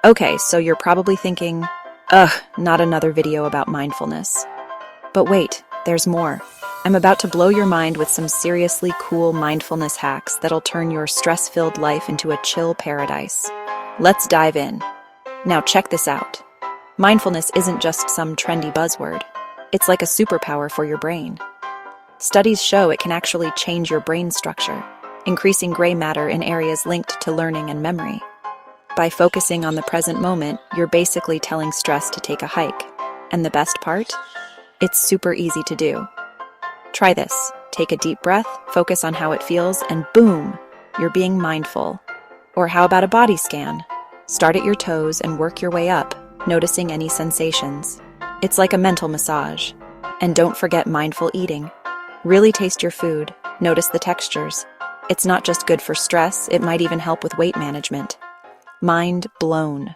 Okay, so you're probably thinking, ugh, not another video about mindfulness. But wait, there's more. I'm about to blow your mind with some seriously cool mindfulness hacks that'll turn your stress-filled life into a chill paradise. Let's dive in. Now check this out. Mindfulness isn't just some trendy buzzword. It's like a superpower for your brain. Studies show it can actually change your brain structure, increasing gray matter in areas linked to learning and memory. By focusing on the present moment, you're basically telling stress to take a hike. And the best part? It's super easy to do. Try this. Take a deep breath, focus on how it feels, and boom, you're being mindful. Or how about a body scan? Start at your toes and work your way up, noticing any sensations. It's like a mental massage. And don't forget mindful eating. Really taste your food, notice the textures. It's not just good for stress, it might even help with weight management. Mind blown.